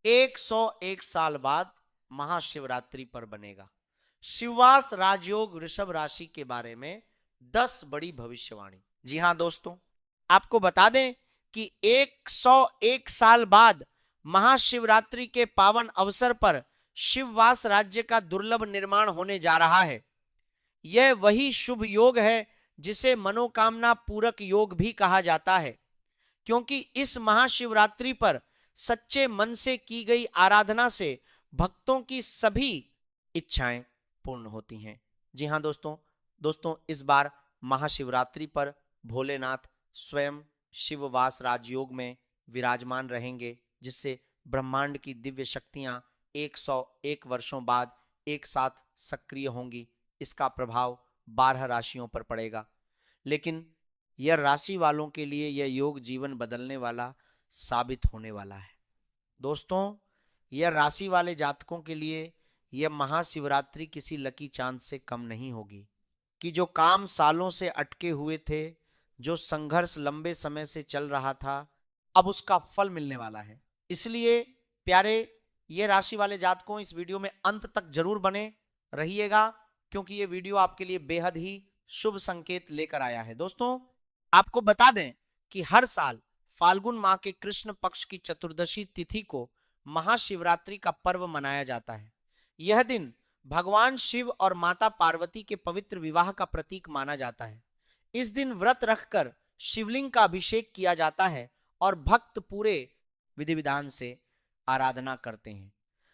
101 साल बाद महाशिवरात्रि पर बनेगा। शिववास राजयोग वृषभ राशि के बारे में 10 बड़ी भविष्यवाणी। जी हां दोस्तों, आपको बता दें कि 101 साल बाद महाशिवरात्रि के पावन अवसर पर शिववास राज्य का दुर्लभ निर्माण होने जा रहा है। यह वही शुभ योग है जिसे मनोकामना पूरक योग भी कहा जाता है, क्योंकि इस महाशिवरात्रि पर सच्चे मन से की गई आराधना से भक्तों की सभी इच्छाएं पूर्ण होती हैं। जी हां दोस्तों इस बार महाशिवरात्रि पर भोलेनाथ स्वयं शिववास राजयोग में विराजमान रहेंगे, जिससे ब्रह्मांड की दिव्य शक्तियां 101 वर्षों बाद एक साथ सक्रिय होंगी। इसका प्रभाव 12 राशियों पर पड़ेगा, लेकिन यह राशि वालों के लिए यह योग जीवन बदलने वाला साबित होने वाला है। दोस्तों, यह राशि वाले जातकों के लिए यह महाशिवरात्रि किसी लकी चांद से कम नहीं होगी कि जो काम सालों से अटके हुए थे, जो संघर्ष लंबे समय से चल रहा था, अब उसका फल मिलने वाला है। इसलिए प्यारे ये राशि वाले जातकों, इस वीडियो में अंत तक जरूर बने रहिएगा, क्योंकि ये वीडियो आपके लिए बेहद ही शुभ संकेत लेकर आया है। दोस्तों, आपको बता दें कि हर साल फाल्गुन माह के कृष्ण पक्ष की चतुर्दशी तिथि को महाशिवरात्रि का पर्व मनाया जाता है। यह दिन भगवान शिव और माता पार्वती के पवित्र विवाह का प्रतीक माना जाता है। इस दिन व्रत रखकर शिवलिंग का अभिषेक किया जाता है और भक्त पूरे विधि विधान से आराधना करते हैं,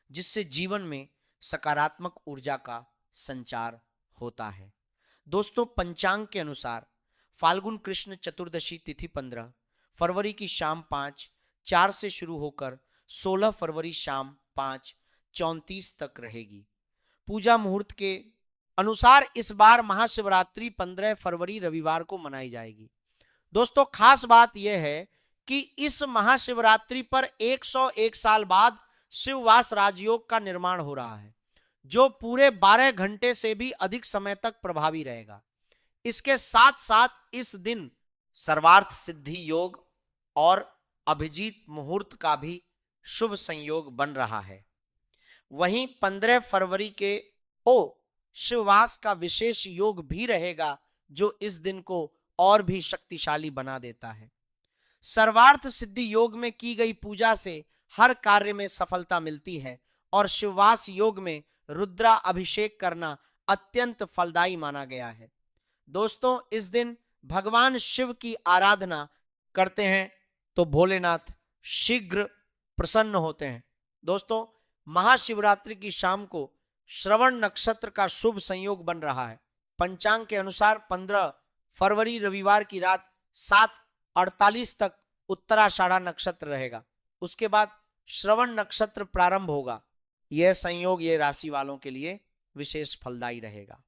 जिससे जीवन में सकारात्मक ऊर्जा का संचार होता है। दोस्तों, पंचांग के अनुसार फाल्गुन कृष्ण चतुर्दशी तिथि 15 फरवरी की शाम 5:04 से शुरू होकर 16 फरवरी शाम 5:34 तक रहेगी। पूजा मुहूर्त के अनुसार इस बार महाशिवरात्रि 15 फरवरी रविवार को मनाई जाएगी। दोस्तों, खास बात यह है कि इस महाशिवरात्रि पर 101 साल बाद शिववास राजयोग का निर्माण हो रहा है, जो पूरे 12 घंटे से भी अधिक समय तक प्रभावी रहेगा। इसके साथ साथ इस दिन सर्वार्थ सिद्धि योग और अभिजीत मुहूर्त का भी शुभ संयोग बन रहा है। वहीं 15 फरवरी के शिववास का विशेष योग भी रहेगा, जो इस दिन को और भी शक्तिशाली बना देता है। सर्वार्थ सिद्धि योग में की गई पूजा से हर कार्य में सफलता मिलती है और शिववास योग में रुद्रा अभिषेक करना अत्यंत फलदायी माना गया है। दोस्तों, इस दिन भगवान शिव की आराधना करते हैं तो भोलेनाथ शीघ्र प्रसन्न होते हैं। दोस्तों, महाशिवरात्रि की शाम को श्रवण नक्षत्र का शुभ संयोग बन रहा है। पंचांग के अनुसार 15 फरवरी रविवार की रात 7:48 तक उत्तराषाढ़ा नक्षत्र रहेगा। उसके बाद श्रवण नक्षत्र प्रारंभ होगा। यह संयोग ये राशि वालों के लिए विशेष फलदायी रहेगा।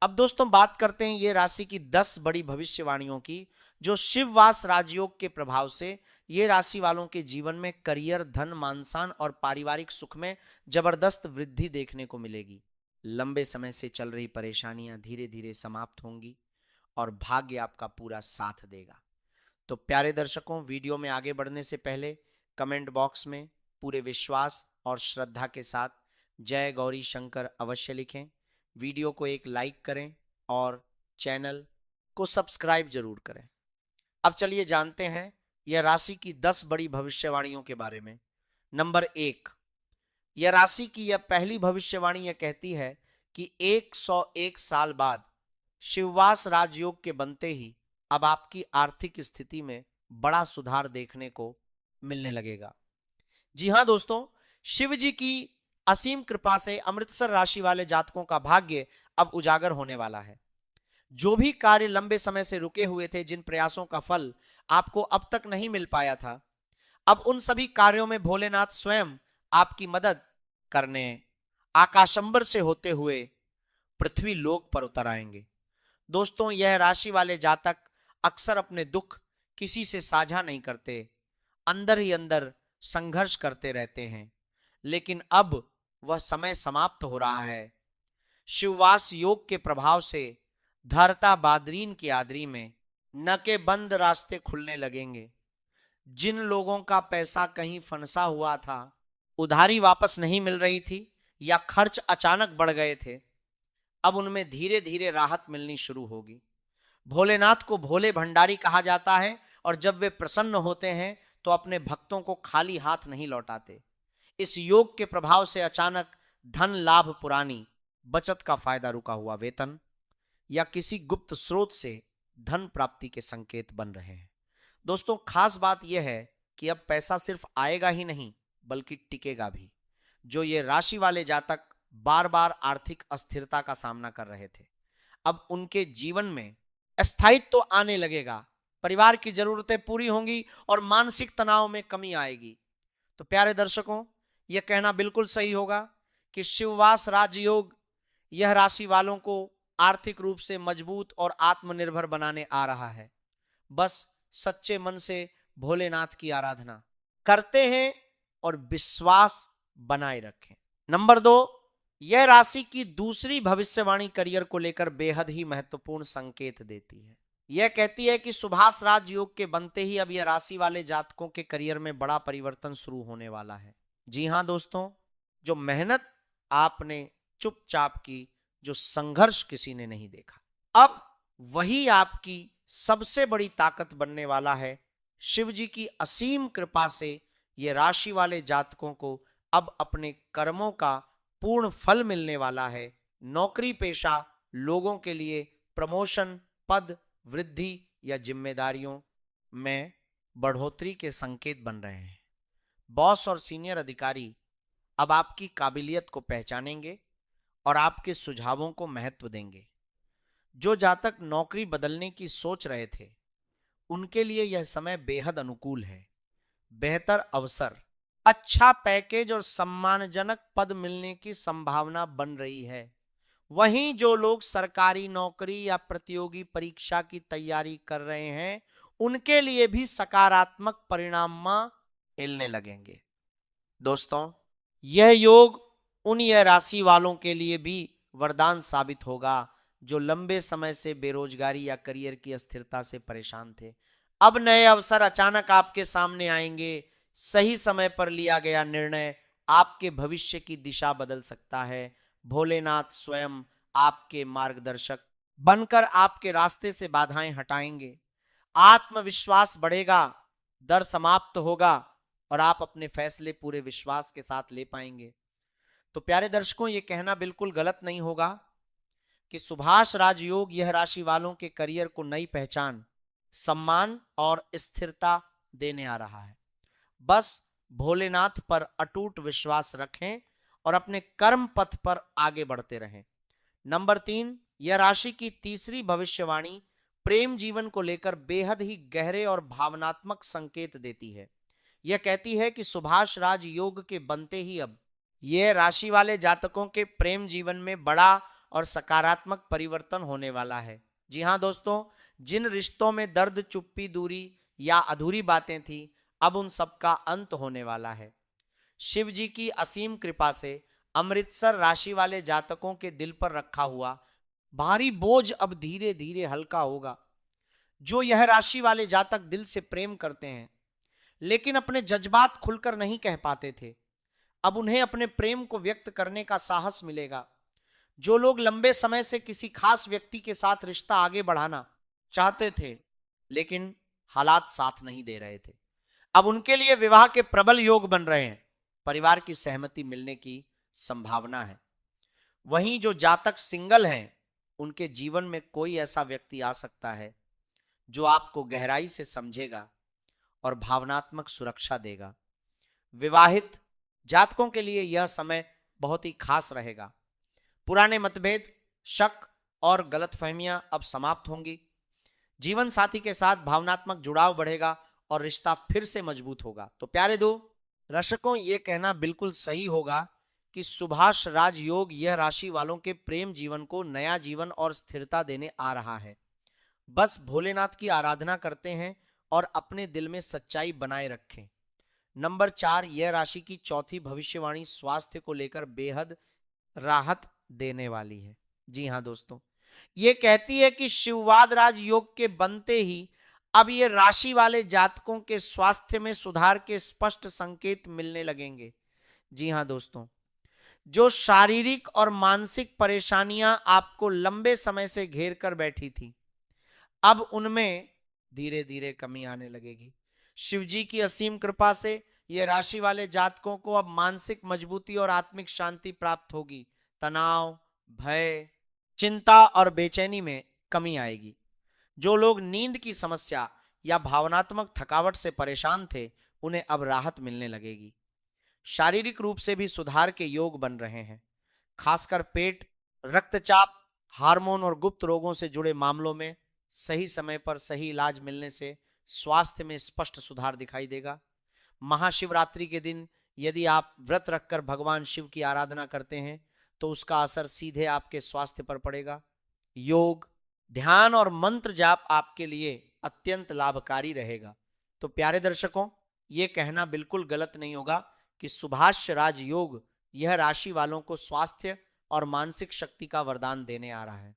अब दोस्तों, बात करते हैं ये राशि की 10 बड़ी भविष्यवाणियों की, जो शिववास राजयोग के प्रभाव से ये राशि वालों के जीवन में करियर, धन, मानसान और पारिवारिक सुख में जबरदस्त वृद्धि देखने को मिलेगी। लंबे समय से चल रही परेशानियां धीरे धीरे समाप्त होंगी और भाग्य आपका पूरा साथ देगा। तो प्यारे दर्शकों, वीडियो में आगे बढ़ने से पहले कमेंट बॉक्स में पूरे विश्वास और श्रद्धा के साथ जय गौरी शंकर अवश्य लिखें। वीडियो को एक लाइक करें और चैनल को सब्सक्राइब जरूर करें। अब चलिए जानते हैं यह राशि की 10 बड़ी भविष्यवाणियों के बारे में। नंबर 1, यह राशि की यह पहली भविष्यवाणी यह कहती है कि 101 साल बाद शिववास राजयोग के बनते ही अब आपकी आर्थिक स्थिति में बड़ा सुधार देखने को मिलने लगेगा। जी हां दोस्तों, शिव जी की असीम कृपा से अमृतसर राशि वाले जातकों का भाग्य अब उजागर होने वाला है। जो भी कार्य लंबे समय से रुके हुए थे, जिन प्रयासों का फल आपको अब तक नहीं मिल पाया था, अब उन सभी कार्यों में भोलेनाथ स्वयं आपकी मदद करने आकाशंबर से होते हुए पृथ्वी लोक पर उतर आएंगे। दोस्तों, यह राशि वाले जातक अक्सर अपने दुख किसी से साझा नहीं करते, अंदर ही अंदर संघर्ष करते रहते हैं, लेकिन अब वह समय समाप्त हो रहा है। शिववास योग के प्रभाव से धरता बादरीन की आदरी में न के बंद रास्ते खुलने लगेंगे। जिन लोगों का पैसा कहीं फंसा हुआ था, उधारी वापस नहीं मिल रही थी या खर्च अचानक बढ़ गए थे, अब उनमें धीरे धीरे राहत मिलनी शुरू होगी। भोलेनाथ को भोले भंडारी कहा जाता है और जब वे प्रसन्न होते हैं तो अपने भक्तों को खाली हाथ नहीं लौटाते। इस योग के प्रभाव से अचानक धन लाभ, पुरानी बचत का फायदा, रुका हुआ वेतन या किसी गुप्त स्रोत से धन प्राप्ति के संकेत बन रहे हैं। दोस्तों, खास बात यह है कि अब पैसा सिर्फ आएगा ही नहीं बल्कि टिकेगा भी। जो ये राशि वाले जातक बार बार आर्थिक अस्थिरता का सामना कर रहे थे, अब उनके जीवन में स्थायित्व तो आने लगेगा, परिवार की जरूरतें पूरी होंगी और मानसिक तनाव में कमी आएगी। तो प्यारे दर्शकों, यह कहना बिल्कुल सही होगा कि शिववास राजयोग यह राशि वालों को आर्थिक रूप से मजबूत और आत्मनिर्भर बनाने आ रहा है। बस सच्चे मन से भोलेनाथ की आराधना करते हैं और विश्वास बनाए रखें। नंबर 2, यह राशि की दूसरी भविष्यवाणी करियर को लेकर बेहद ही महत्वपूर्ण संकेत देती है। यह कहती है कि सुभाष राजयोग के बनते ही अब यह राशि वाले जातकों के करियर में बड़ा परिवर्तन शुरू होने वाला है। जी हां दोस्तों, जो मेहनत आपने चुपचाप की, जो संघर्ष किसी ने नहीं देखा, अब वही आपकी सबसे बड़ी ताकत बनने वाला है। शिव जी की असीम कृपा से ये राशि वाले जातकों को अब अपने कर्मों का पूर्ण फल मिलने वाला है। नौकरी पेशा लोगों के लिए प्रमोशन, पद वृद्धि या जिम्मेदारियों में बढ़ोतरी के संकेत बन रहे हैं। बॉस और सीनियर अधिकारी अब आपकी काबिलियत को पहचानेंगे और आपके सुझावों को महत्व देंगे। जो जातक नौकरी बदलने की सोच रहे थे, उनके लिए यह समय बेहद अनुकूल है। बेहतर अवसर, अच्छा पैकेज और सम्मानजनक पद मिलने की संभावना बन रही है। वहीं जो लोग सरकारी नौकरी या प्रतियोगी परीक्षा की तैयारी कर रहे हैं, उनके लिए भी सकारात्मक परिणाम मिलने लगेंगे। दोस्तों, यह योग उन यह राशि वालों के लिए भी वरदान साबित होगा जो लंबे समय से बेरोजगारी या करियर की अस्थिरता से परेशान थे। अब नए अवसर अचानक आपके सामने आएंगे। सही समय पर लिया गया निर्णय आपके भविष्य की दिशा बदल सकता है। भोलेनाथ स्वयं आपके मार्गदर्शक बनकर आपके रास्ते से बाधाएं हटाएंगे। आत्मविश्वास बढ़ेगा, डर समाप्त होगा और आप अपने फैसले पूरे विश्वास के साथ ले पाएंगे। तो प्यारे दर्शकों, ये कहना बिल्कुल गलत नहीं होगा कि सुभाष राजयोग यह राशि वालों के करियर को नई पहचान, सम्मान और स्थिरता देने आ रहा है। बस भोलेनाथ पर अटूट विश्वास रखें और अपने कर्म पथ पर आगे बढ़ते रहें। नंबर 3, यह राशि की तीसरी भविष्यवाणी प्रेम जीवन को लेकर बेहद ही गहरे और भावनात्मक संकेत देती है। यह कहती है कि सुभाष राज योग के बनते ही अब यह राशि वाले जातकों के प्रेम जीवन में बड़ा और सकारात्मक परिवर्तन होने वाला है। जी हां दोस्तों, जिन रिश्तों में दर्द, चुप्पी, दूरी या अधूरी बातें थी, अब उन सब का अंत होने वाला है। शिव जी की असीम कृपा से अमृतसर राशि वाले जातकों के दिल पर रखा हुआ भारी बोझ अब धीरे धीरे हल्का होगा। जो यह राशि वाले जातक दिल से प्रेम करते हैं लेकिन अपने जज्बात खुलकर नहीं कह पाते थे, अब उन्हें अपने प्रेम को व्यक्त करने का साहस मिलेगा। जो लोग लंबे समय से किसी खास व्यक्ति के साथ रिश्ता आगे बढ़ाना चाहते थे लेकिन हालात साथ नहीं दे रहे थे, अब उनके लिए विवाह के प्रबल योग बन रहे हैं। परिवार की सहमति मिलने की संभावना है। वहीं जो जातक सिंगल हैं, उनके जीवन में कोई ऐसा व्यक्ति आ सकता है जो आपको गहराई से समझेगा और भावनात्मक सुरक्षा देगा। विवाहित जातकों के लिए यह समय बहुत ही खास रहेगा। पुराने मतभेद, शक और गलतफहमियां अब समाप्त होंगी। जीवन साथी के साथ भावनात्मक जुड़ाव बढ़ेगा और रिश्ता फिर से मजबूत होगा। तो प्यारे दर्शकों, ये कहना बिल्कुल सही होगा कि सुभाष राजयोग यह राशि वालों के प्रेम जीवन को नया जीवन और स्थिरता देने आ रहा है। बस भोलेनाथ की आराधना करते हैं और अपने दिल में सच्चाई बनाए रखें। नंबर 4, यह राशि की चौथी भविष्यवाणी स्वास्थ्य को लेकर बेहद राहत देने वाली है। जी हां दोस्तों, ये कहती है कि शिववाद राज योग के बनते ही अब ये राशि वाले जातकों के स्वास्थ्य में सुधार के स्पष्ट संकेत मिलने लगेंगे। जी हाँ दोस्तों, जो शारीरिक और मानसिक परेशानियां आपको लंबे समय से घेर कर बैठी थी, अब उनमें धीरे धीरे कमी आने लगेगी। शिव जी की असीम कृपा से ये राशि वाले जातकों को अब मानसिक मजबूती और आत्मिक शांति प्राप्त होगी। तनाव, भय, चिंता और बेचैनी में कमी आएगी। जो लोग नींद की समस्या या भावनात्मक थकावट से परेशान थे, उन्हें अब राहत मिलने लगेगी। शारीरिक रूप से भी सुधार के योग बन रहे हैं। खासकर पेट, रक्तचाप, हार्मोन और गुप्त रोगों से जुड़े मामलों में सही समय पर सही इलाज मिलने से स्वास्थ्य में स्पष्ट सुधार दिखाई देगा। महाशिवरात्रि के दिन यदि आप व्रत रखकर भगवान शिव की आराधना करते हैं तो उसका असर सीधे आपके स्वास्थ्य पर पड़ेगा। योग, ध्यान और मंत्र जाप आपके लिए अत्यंत लाभकारी रहेगा। तो प्यारे दर्शकों, ये कहना बिल्कुल गलत नहीं होगा कि सुभाष राज योग यह राशि वालों को स्वास्थ्य और मानसिक शक्ति का वरदान देने आ रहा है।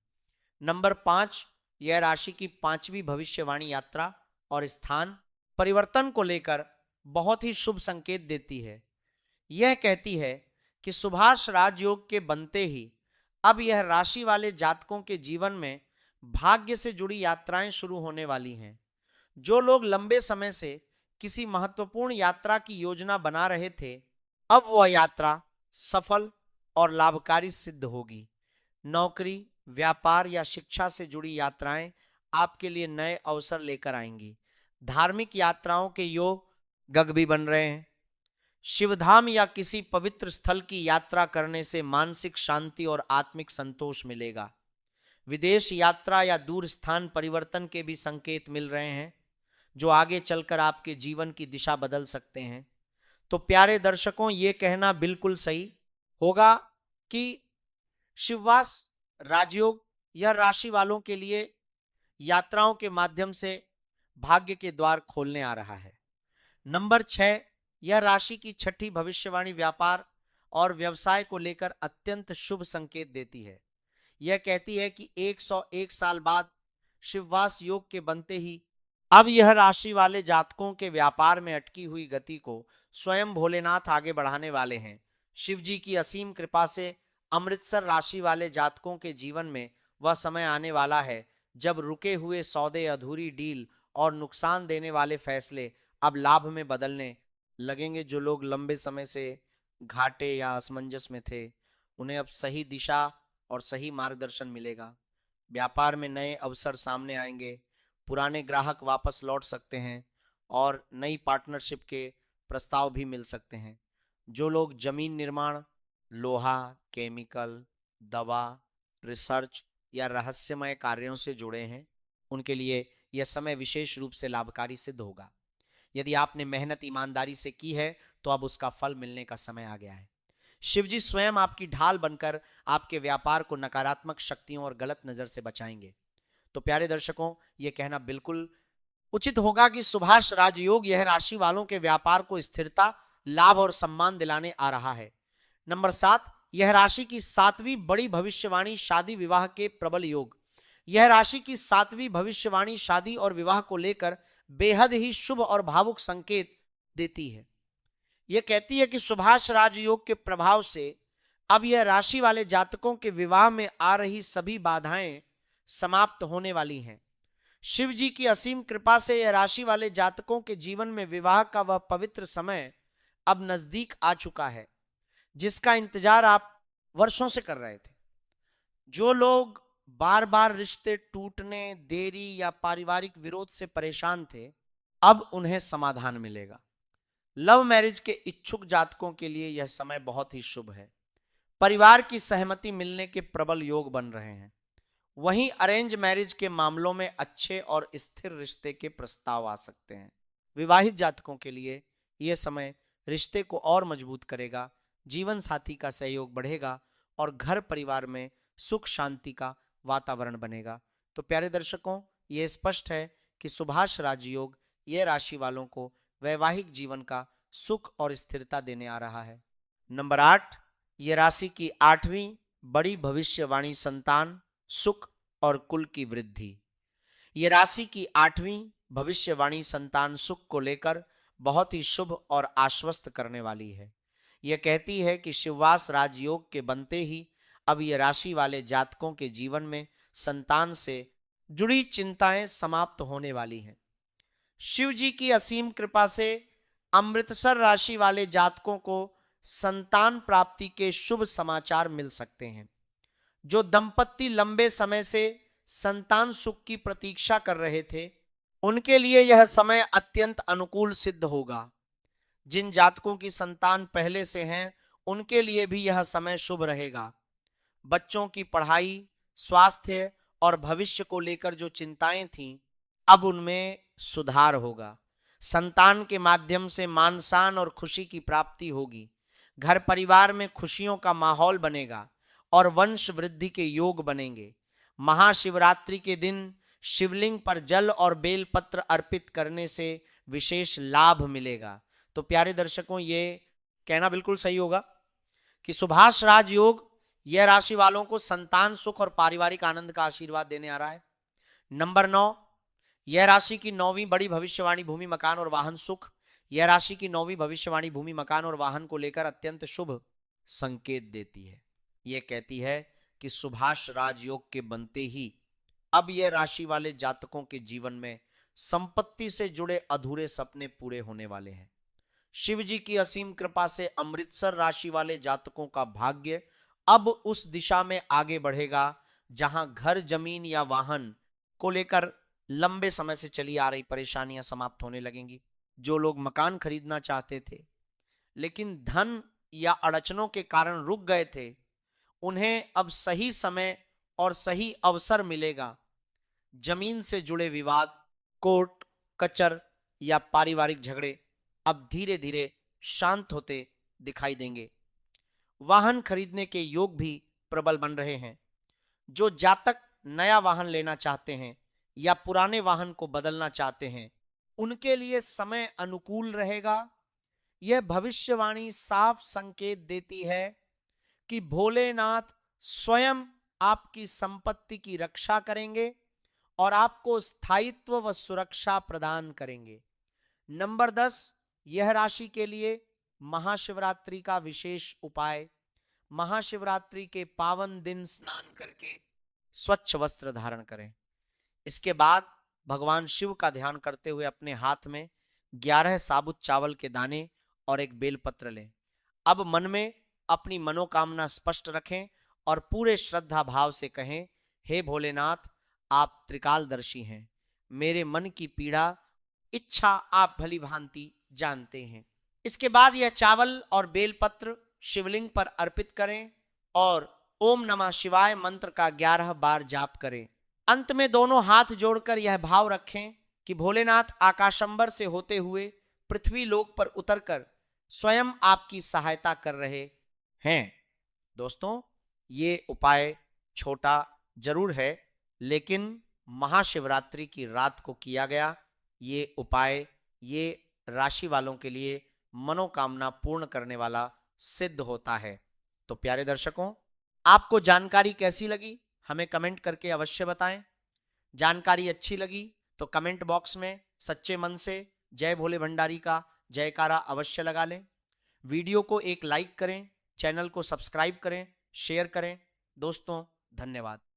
नंबर 5, यह राशि की 5वीं भविष्यवाणी यात्रा और स्थान परिवर्तन को लेकर बहुत ही शुभ संकेत देती है। यह कहती है कि सुभाष राजयोग के बनते ही अब यह राशि वाले जातकों के जीवन में भाग्य से जुड़ी यात्राएं शुरू होने वाली हैं। जो लोग लंबे समय से किसी महत्वपूर्ण यात्रा की योजना बना रहे थे, अब वह यात्रा सफल और लाभकारी सिद्ध होगी। नौकरी, व्यापार या शिक्षा से जुड़ी यात्राएं आपके लिए नए अवसर लेकर आएंगी। धार्मिक यात्राओं के योग भी बन रहे हैं। शिवधाम या किसी पवित्र स्थल की यात्रा करने से मानसिक शांति और आत्मिक संतोष मिलेगा। विदेश यात्रा या दूर स्थान परिवर्तन के भी संकेत मिल रहे हैं, जो आगे चलकर आपके जीवन की दिशा बदल सकते हैं। तो प्यारे दर्शकों, ये कहना बिल्कुल सही होगा कि शिववास राजयोग यह राशि वालों के लिए यात्राओं के माध्यम से भाग्य के द्वार खोलने आ रहा है। नंबर 6, यह राशि की 6ठी भविष्यवाणी व्यापार और व्यवसाय को लेकर अत्यंत शुभ संकेत देती है। यह कहती है कि 101 साल बाद शिववास योग के बनते ही अब यह राशि वाले जातकों के व्यापार में अटकी हुई गति को स्वयं भोलेनाथ आगे बढ़ाने वाले हैं। शिव जी की असीम कृपा से अमृतसर राशि वाले जातकों के जीवन में वह समय आने वाला है जब रुके हुए सौदे, अधूरी डील और नुकसान देने वाले फैसले अब लाभ में बदलने लगेंगे। जो लोग लंबे समय से घाटे या असमंजस में थे, उन्हें अब सही दिशा और सही मार्गदर्शन मिलेगा। व्यापार में नए अवसर सामने आएंगे, पुराने ग्राहक वापस लौट सकते हैं और नई पार्टनरशिप के प्रस्ताव भी मिल सकते हैं। जो लोग जमीन निर्माण, लोहा, केमिकल, दवा, रिसर्च या रहस्यमय कार्यों से जुड़े हैं, उनके लिए यह समय विशेष रूप से लाभकारी सिद्ध होगा। यदि आपने मेहनत ईमानदारी से की है तो अब उसका फल मिलने का समय आ गया है। शिवजी स्वयं आपकी ढाल बनकर आपके व्यापार को नकारात्मक शक्तियों और गलत नजर से बचाएंगे। तो प्यारे दर्शकों, यह कहना बिल्कुल उचित होगा कि सुभाष राजयोग यह राशि वालों के व्यापार को स्थिरता, लाभ और सम्मान दिलाने आ रहा है। नंबर 7, यह राशि की 7वीं बड़ी भविष्यवाणी शादी विवाह के प्रबल योग। यह राशि की 7वीं भविष्यवाणी शादी और विवाह को लेकर बेहद ही शुभ और भावुक संकेत देती है। यह कहती है कि सुभाष राजयोग के प्रभाव से अब यह राशि वाले जातकों के विवाह में आ रही सभी बाधाएं समाप्त होने वाली हैं। शिव जी की असीम कृपा से यह राशि वाले जातकों के जीवन में विवाह का वह पवित्र समय अब नजदीक आ चुका है, जिसका इंतजार आप वर्षों से कर रहे थे। जो लोग बार बार रिश्ते टूटने, देरी या पारिवारिक विरोध से परेशान थे, अब उन्हें समाधान मिलेगा। लव मैरिज के इच्छुक जातकों के लिए यह समय बहुत ही शुभ है। परिवार की सहमति मिलने के प्रबल योग बन रहे हैं। वहीं अरेंज मैरिज के मामलों में अच्छे और स्थिर रिश्ते के प्रस्ताव आ सकते हैं। विवाहित जातकों के लिए यह समय रिश्ते को और मजबूत करेगा, जीवन साथी का सहयोग बढ़ेगा और घर परिवार में सुख शांति का वातावरण बनेगा। तो प्यारे दर्शकों, यह स्पष्ट है कि सुभाष राजयोग यह राशि वालों को वैवाहिक जीवन का सुख और स्थिरता देने आ रहा है। नंबर 8, यह राशि की 8वीं बड़ी भविष्यवाणी संतान, सुख और कुल की वृद्धि। यह राशि की 8वीं भविष्यवाणी संतान सुख को लेकर बहुत ही शुभ और आश्वस्त करने वाली है। यह कहती है कि शिववास राजयोग के बनते ही अब ये राशि वाले जातकों के जीवन में संतान से जुड़ी चिंताएं समाप्त होने वाली हैं। शिव जी की असीम कृपा से अमृतसर राशि वाले जातकों को संतान प्राप्ति के शुभ समाचार मिल सकते हैं। जो दंपत्ति लंबे समय से संतान सुख की प्रतीक्षा कर रहे थे, उनके लिए यह समय अत्यंत अनुकूल सिद्ध होगा। जिन जातकों की संतान पहले से हैं, उनके लिए भी यह समय शुभ रहेगा। बच्चों की पढ़ाई, स्वास्थ्य और भविष्य को लेकर जो चिंताएं थीं, अब उनमें सुधार होगा। संतान के माध्यम से मान शान और खुशी की प्राप्ति होगी। घर परिवार में खुशियों का माहौल बनेगा और वंश वृद्धि के योग बनेंगे। महाशिवरात्रि के दिन शिवलिंग पर जल और बेलपत्र अर्पित करने से विशेष लाभ मिलेगा। तो प्यारे दर्शकों, ये कहना बिल्कुल सही होगा कि सुभाष राजयोग यह राशि वालों को संतान सुख और पारिवारिक आनंद का आशीर्वाद देने आ रहा है। नंबर 9, यह राशि की 9वीं बड़ी भविष्यवाणी भूमि मकान और वाहन सुख। यह राशि की 9वीं भविष्यवाणी भूमि मकान और वाहन को लेकर अत्यंत शुभ संकेत देती है। यह कहती है कि सुभाष राजयोग के बनते ही अब यह राशि वाले जातकों के जीवन में संपत्ति से जुड़े अधूरे सपने पूरे होने वाले हैं। शिव जी की असीम कृपा से अमृतसर राशि वाले जातकों का भाग्य अब उस दिशा में आगे बढ़ेगा जहां घर, जमीन या वाहन को लेकर लंबे समय से चली आ रही परेशानियां समाप्त होने लगेंगी। जो लोग मकान खरीदना चाहते थे लेकिन धन या अड़चनों के कारण रुक गए थे, उन्हें अब सही समय और सही अवसर मिलेगा। जमीन से जुड़े विवाद, कोर्ट कचर या पारिवारिक झगड़े अब धीरे धीरे शांत होते दिखाई देंगे। वाहन खरीदने के योग भी प्रबल बन रहे हैं। जो जातक नया वाहन लेना चाहते हैं या पुराने वाहन को बदलना चाहते हैं, उनके लिए समय अनुकूल रहेगा। यह भविष्यवाणी साफ संकेत देती है कि भोलेनाथ स्वयं आपकी संपत्ति की रक्षा करेंगे और आपको स्थायित्व व सुरक्षा प्रदान करेंगे। नंबर 10, यह राशि के लिए महाशिवरात्रि का विशेष उपाय। महाशिवरात्रि के पावन दिन स्नान करके स्वच्छ वस्त्र धारण करें। इसके बाद भगवान शिव का ध्यान करते हुए अपने हाथ में 11 साबुत चावल के दाने और एक बेलपत्र लें। अब मन में अपनी मनोकामना स्पष्ट रखें और पूरे श्रद्धा भाव से कहें, हे भोलेनाथ, आप त्रिकालदर्शी हैं। मेरे मन की पीड़ा, इच्छा आप भली भांति जानते हैं। इसके बाद यह चावल और बेलपत्र शिवलिंग पर अर्पित करें और ओम नमः शिवाय मंत्र का 11 बार जाप करें। अंत में दोनों हाथ जोड़कर यह भाव रखें कि भोलेनाथ आकाशंबर से होते हुए पृथ्वी लोक पर उतरकर स्वयं आपकी सहायता कर रहे हैं। दोस्तों, ये उपाय छोटा जरूर है, लेकिन महाशिवरात्रि की रात को किया गया ये उपाय ये राशि वालों के लिए मनोकामना पूर्ण करने वाला सिद्ध होता है। तो प्यारे दर्शकों, आपको जानकारी कैसी लगी हमें कमेंट करके अवश्य बताएं। जानकारी अच्छी लगी तो कमेंट बॉक्स में सच्चे मन से जय भोले भंडारी का जयकारा अवश्य लगा लें। वीडियो को एक लाइक करें, चैनल को सब्सक्राइब करें, शेयर करें। दोस्तों, धन्यवाद।